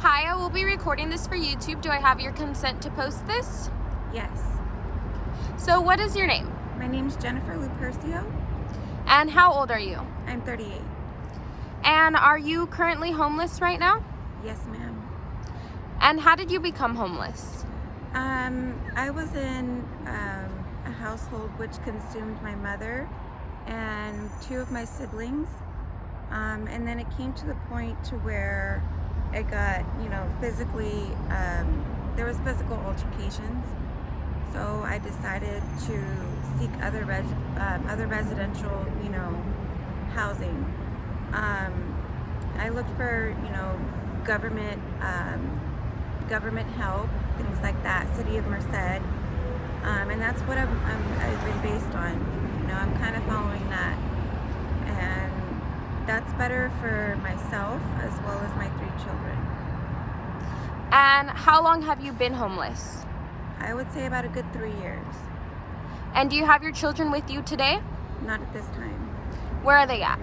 Hi, I will be recording this for YouTube. Do I have your consent to post this? Yes. So what is your name? My name's Jennifer Lupercio. And how old are you? I'm 38. And are you currently homeless right now? Yes, ma'am. And how did you become homeless? I was in a household which consumed my mother and two of my siblings. And then it came to the point to where it got, physically, there was physical altercations. So I decided to seek other residential, housing. I looked for, government help, things like that, City of Merced, and that's what I've been based on. I'm kind of following that, and that's better for myself as well as my 3 children. And how long have you been homeless? I would say about a good 3 years. And do you have your children with you today? Not at this time. Where are they at?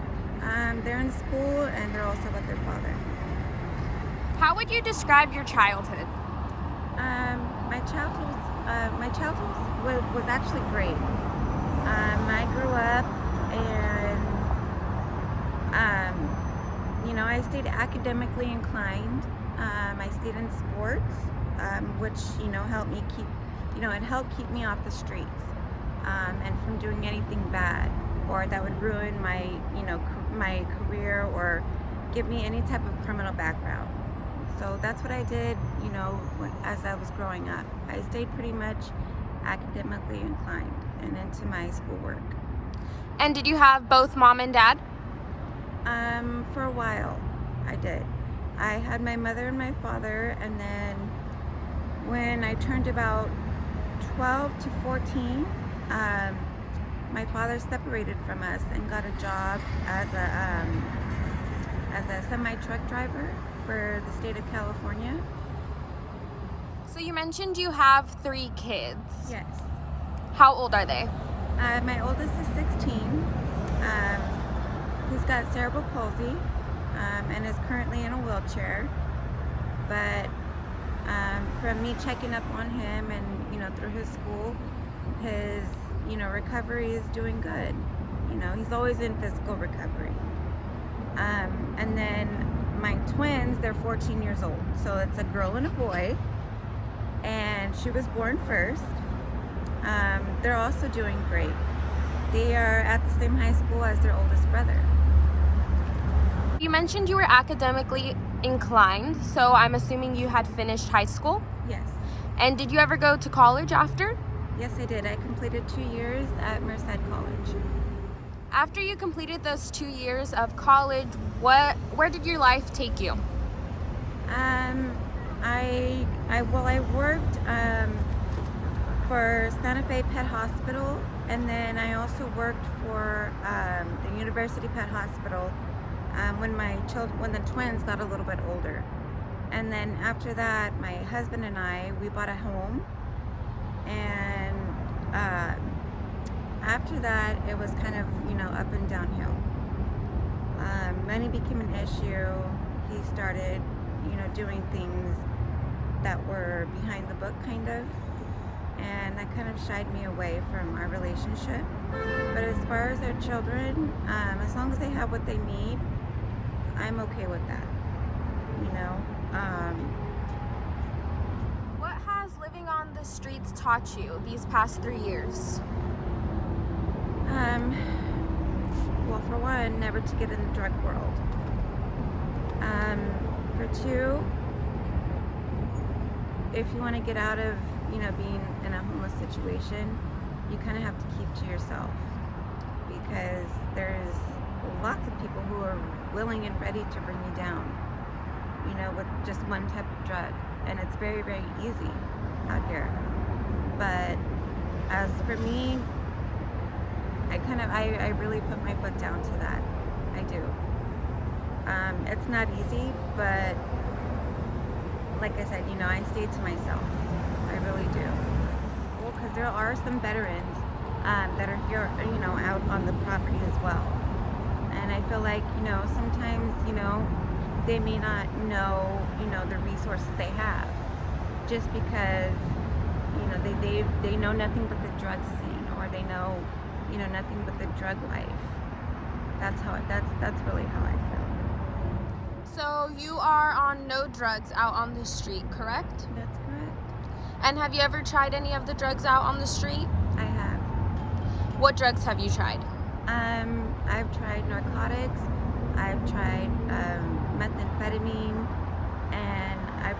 They're in school and they're also with their father. How would you describe your childhood? My childhood was actually great. I grew up and I stayed academically inclined. I stayed in sports, which helped me keep me off the streets and from doing anything bad or that would ruin my my career or give me any type of criminal background. So that's what I did, as I was growing up. I stayed pretty much academically inclined and into my schoolwork. And did you have both mom and dad? For a while, I did. I had my mother and my father, and then when I turned about 12 to 14, my father separated from us and got a job as a semi-truck driver for the state of California. So you mentioned you have 3 kids. Yes. How old are they? My oldest is 16. He's got cerebral palsy and is currently in a wheelchair. But from me checking up on him and through his school, his recovery is doing good. He's always in physical recovery. And then my twins, they're 14 years old. So it's a girl and a boy. And she was born first. They're also doing great. They are at the same high school as their oldest brother. You mentioned you were academically inclined, so I'm assuming you had finished high school? Yes. And did you ever go to college after? Yes, I did. I completed 2 years at Merced College. After you completed those 2 years of college, where did your life take you? I worked for Santa Fe Pet Hospital, and then I also worked for the University Pet Hospital when the twins got a little bit older. And then after that, my husband and we bought a home, and after that, it was kind of up and downhill. Money became an issue. He started doing things that were behind the book, kind of, and that kind of shied me away from our relationship. But as far as our children, as long as they have what they need, I'm okay with that. What has living on the streets taught you these past 3 years? Well, for one, never to get in the drug world. For 2, if you want to get out of, being in a homeless situation, you kind of have to keep to yourself, because there's lots of people who are willing and ready to bring you down, with just one type of drug, and it's very, very easy out here. But as for me, I really put my foot down to that. I do. It's not easy, but like I said, I stay to myself. I really do. Well, because there are some veterans that are here, out on the property as well. And I feel like, sometimes, they may not know, the resources they have, just because, they know nothing but the drug scene, or they know, nothing but the drug life. That's really how I feel. So you are on no drugs out on the street, correct? That's correct. And have you ever tried any of the drugs out on the street? I have. What drugs have you tried? I've tried narcotics. I've tried methamphetamine, and I've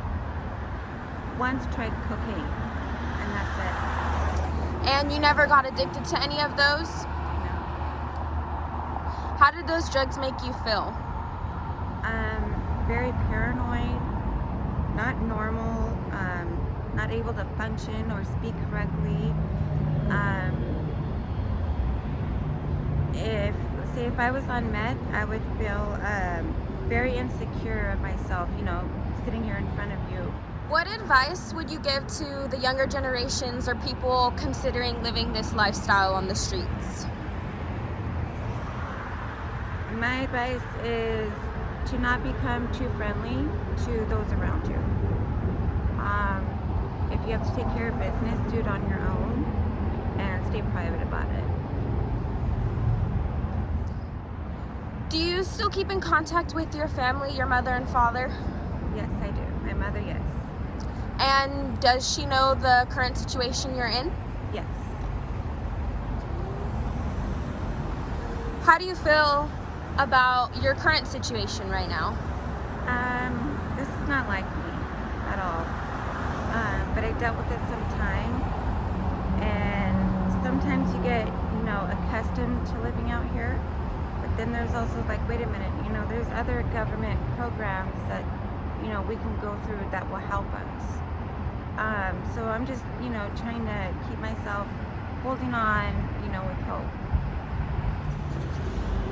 once tried cocaine, and that's it. And you never got addicted to any of those? No. How did those drugs make you feel? Very paranoid, not normal, not able to function or speak correctly. If I was on meth, I would feel very insecure of myself, sitting here in front of you. What advice would you give to the younger generations or people considering living this lifestyle on the streets? My advice is to not become too friendly to those around you. If you have to take care of business, do it on your own and stay private about it. Do you still keep in contact with your family, your mother and father? Yes, I do. My mother, yes. And does she know the current situation you're in? Yes. How do you feel about your current situation right now? This is not like me at all. But I dealt with it some time, and sometimes you get, accustomed to living out here. But then there's also like, wait a minute, there's other government programs that, we can go through that will help us. So I'm just, trying to keep myself holding on, with hope.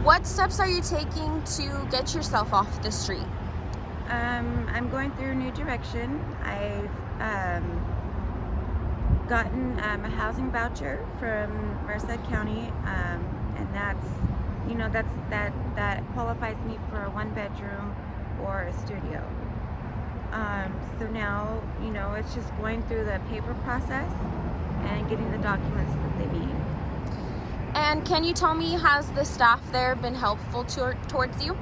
What steps are you taking to get yourself off the street? I'm going through a new direction. I've gotten a housing voucher from Merced County, and that's, that qualifies me for a 1-bedroom or a studio. So now, it's just going through the paper process and getting the documents that they need. And can you tell me, has the staff there been helpful towards you?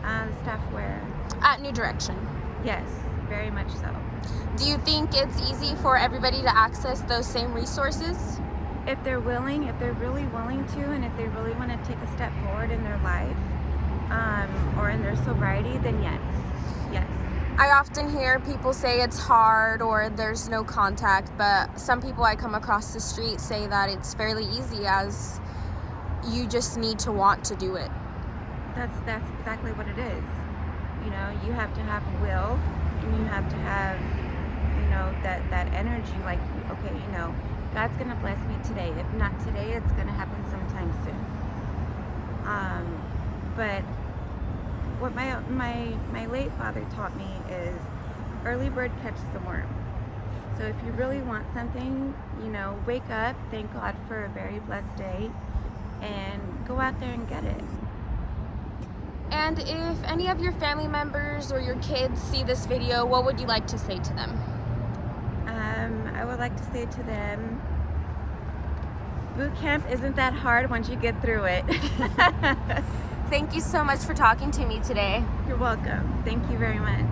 The staff where? At New Direction. Yes, very much so. Do you think it's easy for everybody to access those same resources? If they're willing, if they're really willing to, and if they really want to take a step forward in their life, or in their sobriety, then yes. Yes. I often hear people say it's hard or there's no contact, but some people I come across the street say that it's fairly easy, as you just need to want to do it. That's exactly what it is. You have to have will, and you have to have, that energy, like, okay, God's gonna bless me today. If not today, it's gonna happen sometime soon. But what my late father taught me is, early bird catches the worm. So if you really want something, wake up, thank God for a very blessed day, and go out there and get it. And if any of your family members or your kids see this video, what would you like to say to them? I would like to say to them, boot camp isn't that hard once you get through it. Thank you so much for talking to me today. You're welcome. Thank you very much.